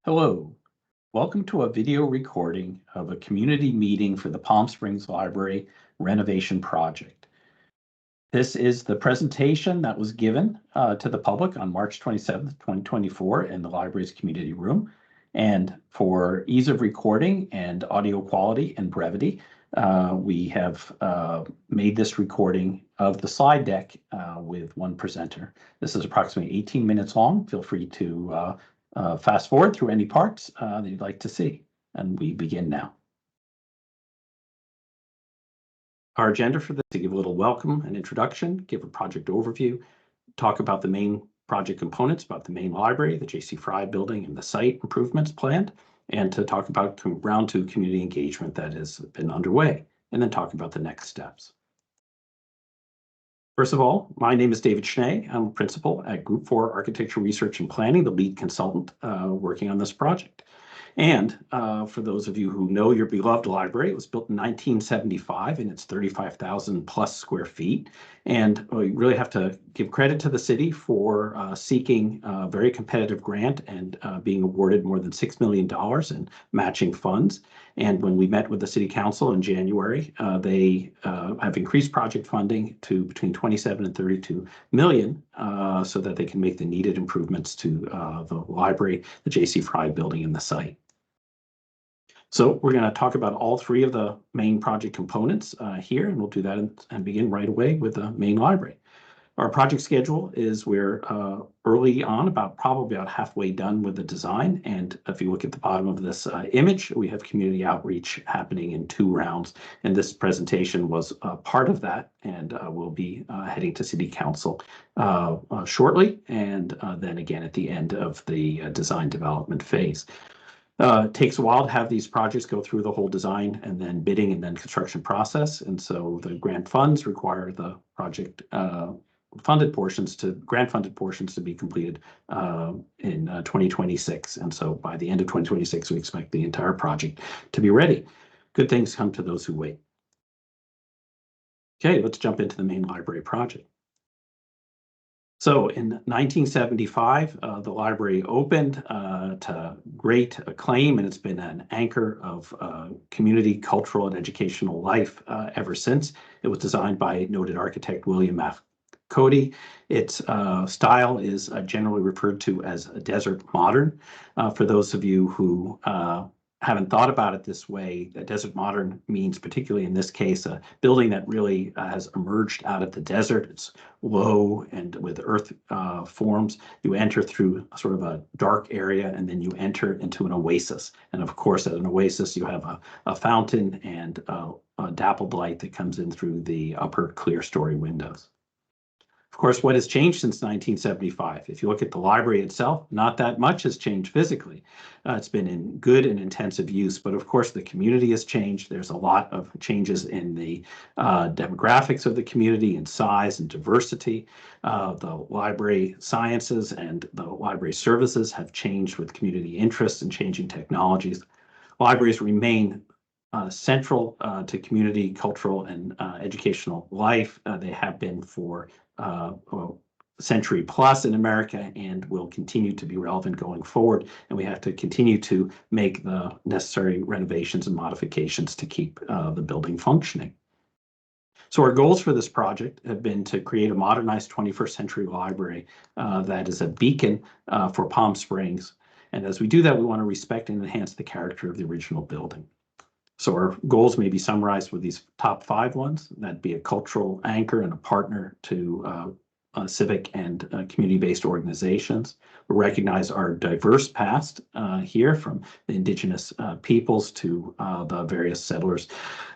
Hello, welcome to a video recording of a community meeting for the Palm Springs Library Renovation Project. This is the presentation that was given to the public on March 27th, 2024 in the library's community room. And for ease of recording and audio quality and brevity, we have made this recording of the slide deck with one presenter. This is approximately 18 minutes long. Feel free to fast forward through any parts that you'd like to see. And we begin now. Our agenda for this is to give a little welcome and introduction, give a project overview, talk about the main project components, about the main library, the J.C. Fry building, and the site improvements planned, and to talk about round two community engagement that has been underway, and then talk about the next steps. First of all, my name is David Schnee. I'm a principal at Group 4 Architecture Research and Planning, the lead consultant working on this project. And for those of you who know your beloved library, it was built in 1975 and it's 35,000 plus square feet. And we really have to give credit to the city for seeking a very competitive grant and being awarded more than $6 million in matching funds. And when we met with the city council in January, they have increased project funding to between 27 and 32 million so that they can make the needed improvements to the library, the J.C. Fry building, and the site. So we're going to talk about all three of the main project components here, and we'll do that and begin right away with the main library. Our project schedule is we're early on, probably about halfway done with the design. And if you look at the bottom of this image, we have community outreach happening in 2 rounds. And this presentation was part of that. And we'll be heading to City Council shortly. And then again at the end of the design development phase. It takes a while to have these projects go through the whole design and then bidding and then construction process. And so the grant funds require the project grant funded portions to be completed in 2026. And so by the end of 2026, we expect the entire project to be ready. Good things come to those who wait. Okay, let's jump into the main library project. So in 1975, the library opened to great acclaim, and it's been an anchor of community, cultural, and educational life ever since. It was designed by noted architect William F. Cody. Its style is generally referred to as a desert modern. For those of you who haven't thought about it this way, a desert modern means, particularly in this case, a building that really has emerged out of the desert. It's low and with earth forms. You enter through sort of a dark area, and then you enter into an oasis. And of course, at an oasis, you have a fountain and a dappled light that comes in through the upper clear story windows. Of course, what has changed since 1975? If you look at the library itself, not that much has changed physically. It's been in good and intensive use, but of course the community has changed. There's a lot of changes in the demographics of the community, in size and diversity. The library sciences and the library services have changed with community interests and changing technologies. Libraries remain central to community, cultural, and educational life. They have been for a century plus in America and will continue to be relevant going forward. And we have to continue to make the necessary renovations and modifications to keep the building functioning. So our goals for this project have been to create a modernized 21st century library that is a beacon for Palm Springs. And as we do that, we want to respect and enhance the character of the original building. So our goals may be summarized with these top 5 ones. That'd be a cultural anchor and a partner to civic and community-based organizations. We recognize our diverse past here, from the indigenous peoples to the various settlers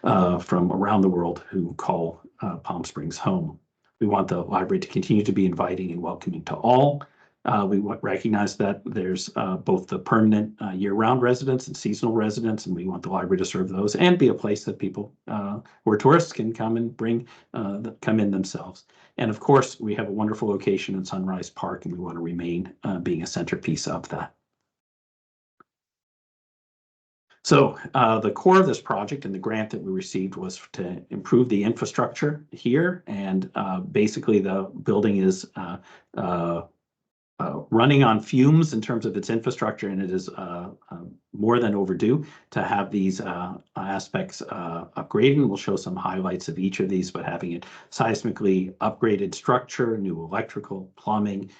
from around the world who call Palm Springs home. We want the library to continue to be inviting and welcoming to all. We recognize that there's both the permanent year-round residents and seasonal residents, and we want the library to serve those and be a place that people who are tourists can come and come in themselves. And of course, we have a wonderful location in Sunrise Park, and we want to remain being a centerpiece of that. So the core of this project and the grant that we received was to improve the infrastructure here, and basically the building is running on fumes in terms of its infrastructure, and it is more than overdue to have these aspects upgraded. We'll show some highlights of each of these, but having it seismically upgraded structure, new electrical, plumbing,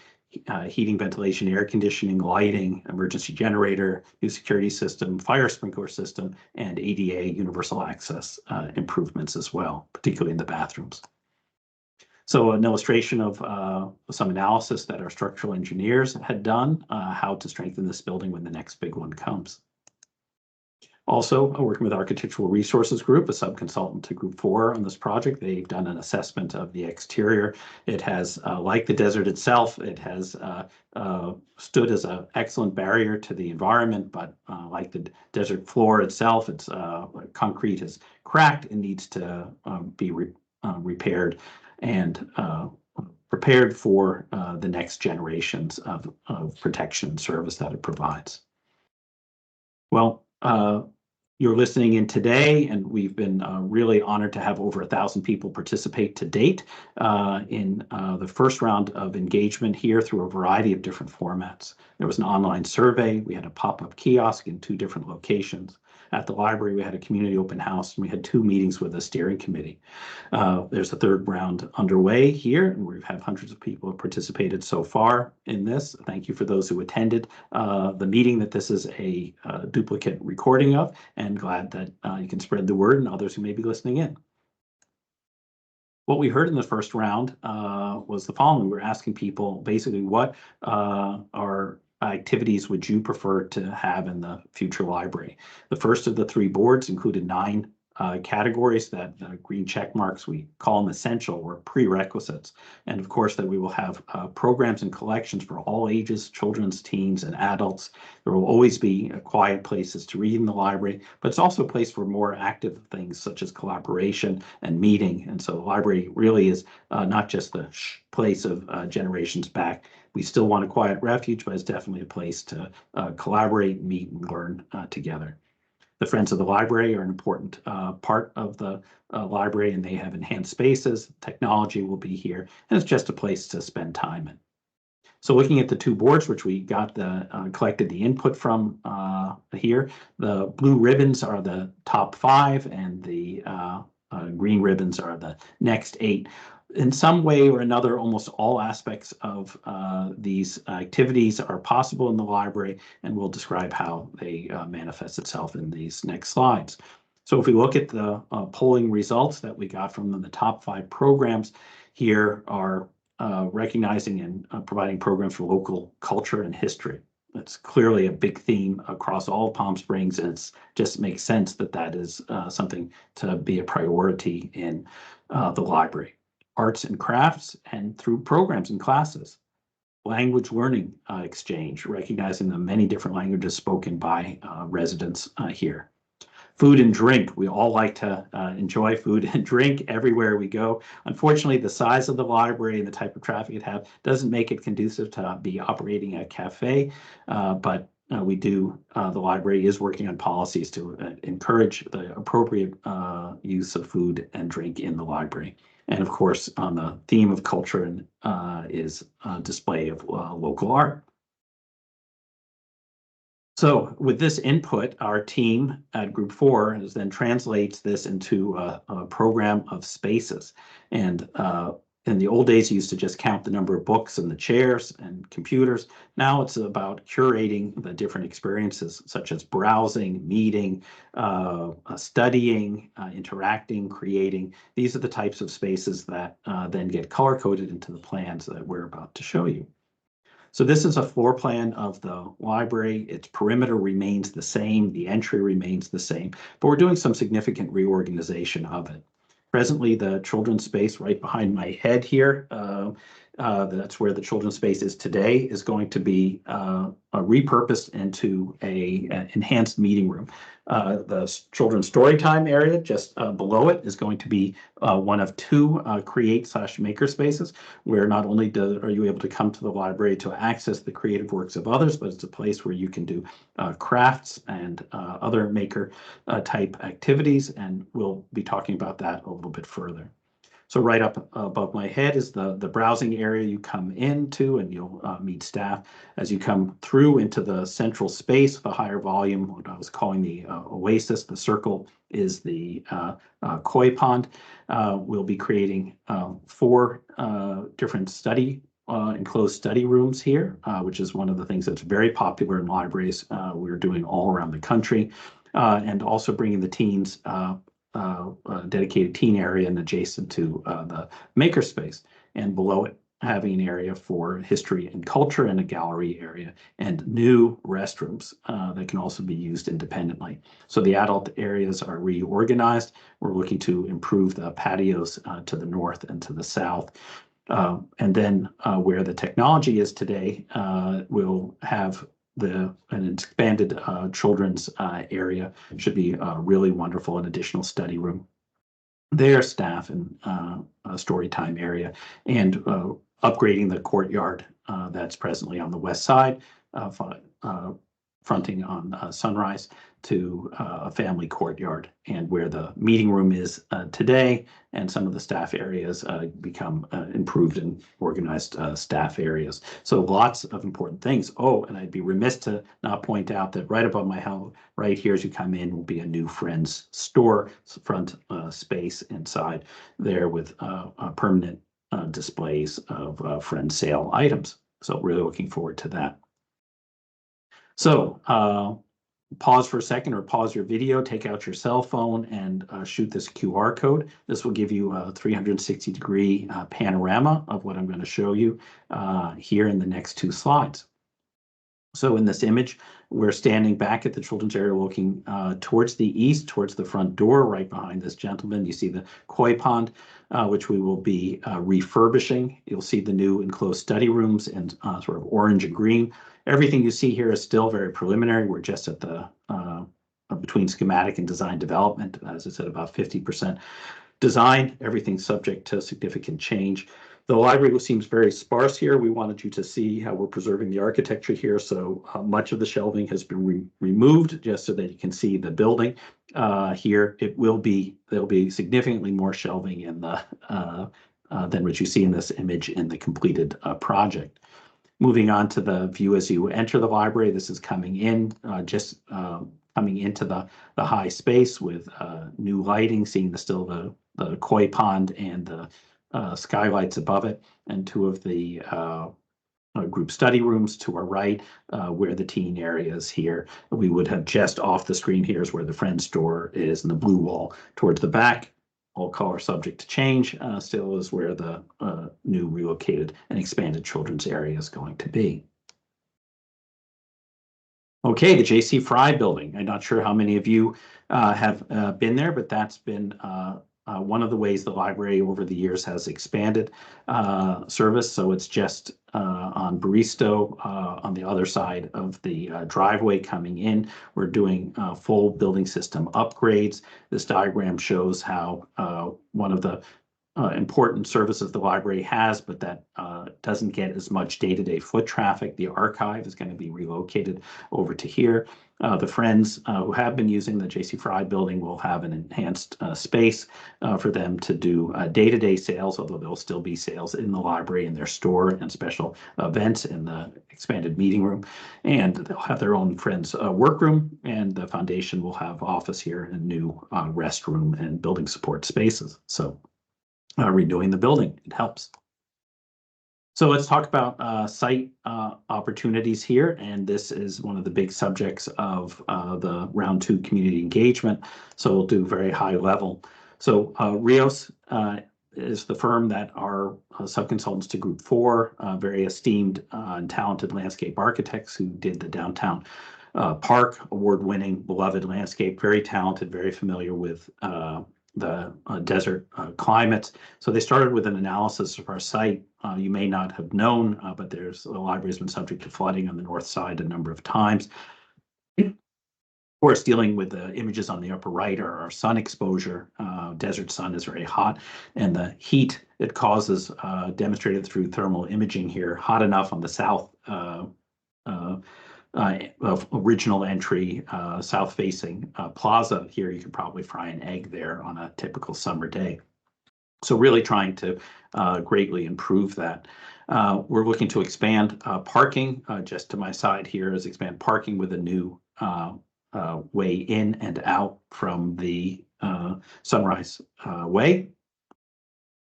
heating, ventilation, air conditioning, lighting, emergency generator, new security system, fire sprinkler system, and ADA universal access improvements as well, particularly in the bathrooms. So an illustration of some analysis that our structural engineers had done, how to strengthen this building when the next big one comes. Also, working with Architectural Resources Group, a subconsultant to Group 4 on this project, they've done an assessment of the exterior. It has, like the desert itself, it has stood as an excellent barrier to the environment, but like the desert floor itself, it's concrete is cracked and needs to be repaired and prepared for the next generations of protection and service that it provides. Well, you're listening in today, and we've been really honored to have over 1,000 people participate to date in the first round of engagement here through a variety of different formats. There was an online survey, we had a pop-up kiosk in 2 different locations. At the library, we had a community open house, and we had 2 meetings with a steering committee. There's a 3rd round underway here, and we have hundreds of people who have participated so far in this. Thank you for those who attended the meeting that this is a duplicate recording of, and glad that you can spread the word and others who may be listening in. What we heard in the first round was the following. We were asking people basically what are activities would you prefer to have in the future library? The first of the 3 boards included 9 categories that green check marks, we call them essential or prerequisites. And of course that we will have programs and collections for all ages, children's, teens, and adults. There will always be quiet places to read in the library, but it's also a place for more active things such as collaboration and meeting. And so the library really is not just the place of generations back. We still want a quiet refuge, but it's definitely a place to collaborate, meet, and learn together. The Friends of the Library are an important part of the library, and they have enhanced spaces. Technology will be here, and it's just a place to spend time in. So looking at the 2 boards, which we got collected the input from here, the blue ribbons are the top 5, and the green ribbons are the next 8. In some way or another, almost all aspects of these activities are possible in the library, and we'll describe how they manifest itself in these next slides. So if we look at the polling results that we got from the top 5 programs, here are recognizing and providing programs for local culture and history. That's clearly a big theme across all Palm Springs, and it just makes sense that that is something to be a priority in the library. Arts and crafts, and through programs and classes. Language learning exchange, recognizing the many different languages spoken by residents here. Food and drink, we all like to enjoy food and drink everywhere we go. Unfortunately, the size of the library and the type of traffic it has doesn't make it conducive to be operating a cafe, but we do, the library is working on policies to encourage the appropriate use of food and drink in the library. And of course, on the theme of culture is display of local art. So with this input, our team at Group 4 then translates this into a program of spaces. And in the old days, you used to just count the number of books and the chairs and computers. Now it's about curating the different experiences, such as browsing, meeting, studying, interacting, creating. These are the types of spaces that then get color-coded into the plans that we're about to show you. So this is a floor plan of the library. Its perimeter remains the same. The entry remains the same, but we're doing some significant reorganization of it. Presently, the children's space right behind my head here, that's where the children's space is today, is going to be repurposed into an enhanced meeting room. The children's story time area just below it is going to be one of 2 create/maker spaces, where not only are you able to come to the library to access the creative works of others, but it's a place where you can do crafts and other maker type activities, and we'll be talking about that a little bit further. So right up above my head is the browsing area you come into, and you'll meet staff. As you come through into the central space, the higher volume, what I was calling the oasis, the circle is the koi pond. We'll be creating 4 different enclosed study rooms here, which is one of the things that's very popular in libraries. We're doing all around the country, and also bringing the teens a dedicated teen area and adjacent to the makerspace, and below it having an area for history and culture and a gallery area and new restrooms that can also be used independently. So the adult areas are reorganized. We're looking to improve the patios to the north and to the south. And then where the technology is today, we'll have an expanded children's area. Should be really wonderful, an additional study room there, staff and a story time area, and upgrading the courtyard that's presently on the west side, fronting on Sunrise, to a family courtyard, and where the meeting room is today, and some of the staff areas become improved and organized staff areas. So lots of important things. Oh, and I'd be remiss to not point out that right above my house, right here as you come in, will be a new Friends store front space inside there with permanent displays of Friends sale items. So really looking forward to that. So pause for a second, or pause your video, take out your cell phone and shoot this QR code. This will give you a 360-degree panorama of what I'm going to show you here in the next 2 slides. So in this image, we're standing back at the children's area looking towards the east, towards the front door, right behind this gentleman. You see the koi pond, which we will be refurbishing. You'll see the new enclosed study rooms in sort of orange and green. Everything you see here is still very preliminary. We're just at the between schematic and design development. As I said, about 50% design, everything's subject to significant change. The library seems very sparse here. We wanted you to see how we're preserving the architecture here. So much of the shelving has been removed just so that you can see the building. Here there'll be significantly more shelving in the than what you see in this image in the completed project. Moving on to the view as you enter the library, this is coming in, coming into the high space with new lighting, seeing the koi pond and the skylights above it, and 2 of the group study rooms to our right, where the teen area is here. We would have just off the screen here is where the Friends store is, and the blue wall towards the back, all color subject to change, still is where the new relocated and expanded children's area is going to be. Okay, the J.C. Fry building. I'm not sure how many of you have been there, but that's been one of the ways the library over the years has expanded service. So it's just on Baristo on the other side of the driveway coming in. We're doing full building system upgrades. This diagram shows how one of the important services the library has, but that doesn't get as much day-to-day foot traffic. The archive is going to be relocated over to here. The Friends who have been using the J.C. Fry building will have an enhanced space for them to do day-to-day sales, although there'll still be sales in the library, in their store, and special events in the expanded meeting room. And they'll have their own Friends workroom, and the foundation will have office here and new restroom and building support spaces. So redoing the building, it helps. So let's talk about site opportunities here, and this is one of the big subjects of the round 2 community engagement. So we'll do very high level. So Rios is the firm that are subconsultants to Group 4, very esteemed and talented landscape architects who did the downtown park, award-winning, beloved landscape, very talented, very familiar with the desert climates. So they started with an analysis of our site. You may not have known, but the library's been subject to flooding on the north side a number of times. Of course, dealing with the images on the upper right are our sun exposure. Desert sun is very hot, and the heat it causes, demonstrated through thermal imaging here, hot enough on the south of original entry, south-facing plaza here. You could probably fry an egg there on a typical summer day. So really trying to greatly improve that. We're looking to expand parking. Just to my side here is expand parking with a new way in and out from the Sunrise Way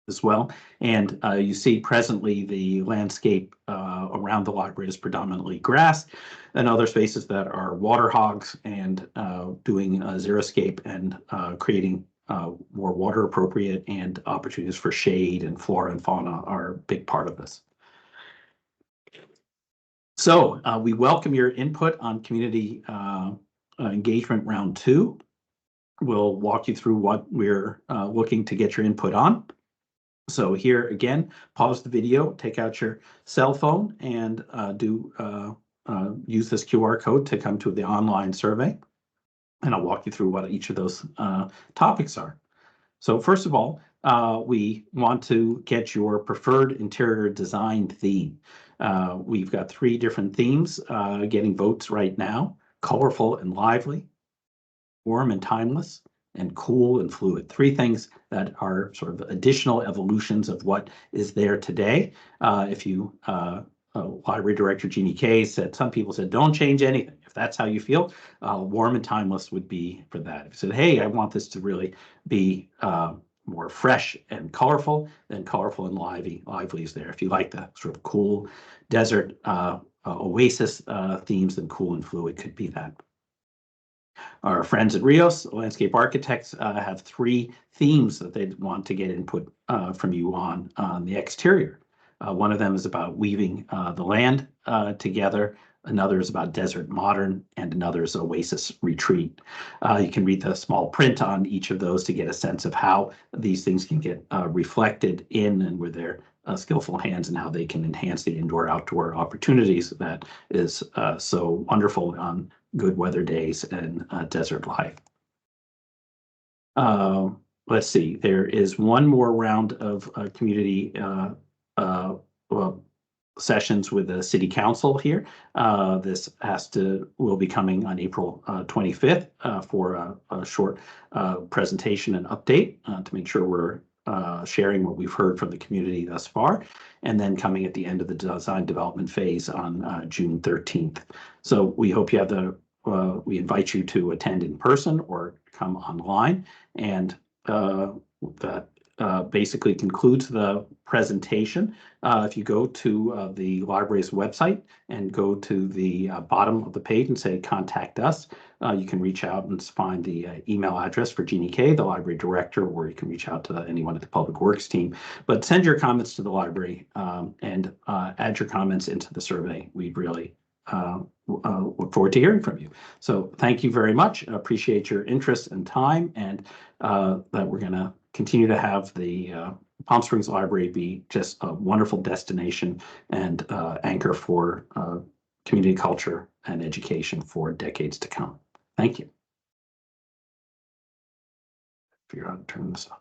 as well. And you see presently the landscape around the library is predominantly grass, and other spaces that are water hogs, and doing xeriscape and creating more water appropriate and opportunities for shade and flora and fauna are a big part of this. So we welcome your input on community engagement round 2. We'll walk you through what we're looking to get your input on. So here again, pause the video, take out your cell phone, and use this QR code to come to the online survey. And I'll walk you through what each of those topics are. So first of all, we want to get your preferred interior design theme. We've got 3 different themes getting votes right now: colorful and lively, warm and timeless, and cool and fluid. 3 things that are sort of additional evolutions of what is there today. If you, Library Director Jeannie Kay said, some people said, don't change anything. If that's how you feel, warm and timeless would be for that. If you said, hey, I want this to really be more fresh and colorful, then colorful and lively is there. If you like the sort of cool desert oasis themes, then cool and fluid could be that. Our friends at Rios, landscape architects, have 3 themes that they want to get input from you on the exterior. One of them is about weaving the land together. Another is about desert modern, and another is oasis retreat. You can read the small print on each of those to get a sense of how these things can get reflected in and with their skillful hands, and how they can enhance the indoor-outdoor opportunities that is so wonderful on good weather days and desert life. Let's see, there is one more round of community sessions with the city council here. This will be coming on April 25th for a short presentation and update to make sure we're sharing what we've heard from the community thus far, and then coming at the end of the design development phase on June 13th. So we hope you have we invite you to attend in person or come online, and that basically concludes the presentation. If you go to the library's website and go to the bottom of the page and say contact us, you can reach out and find the email address for Jeannie Kay, the library director, or you can reach out to anyone at the Public Works team. But send your comments to the library and add your comments into the survey. We'd really look forward to hearing from you. So thank you very much. Appreciate your interest and time, and that we're going to continue to have the Palm Springs Library be just a wonderful destination and anchor for community culture and education for decades to come. Thank you. Figure out how to turn this off.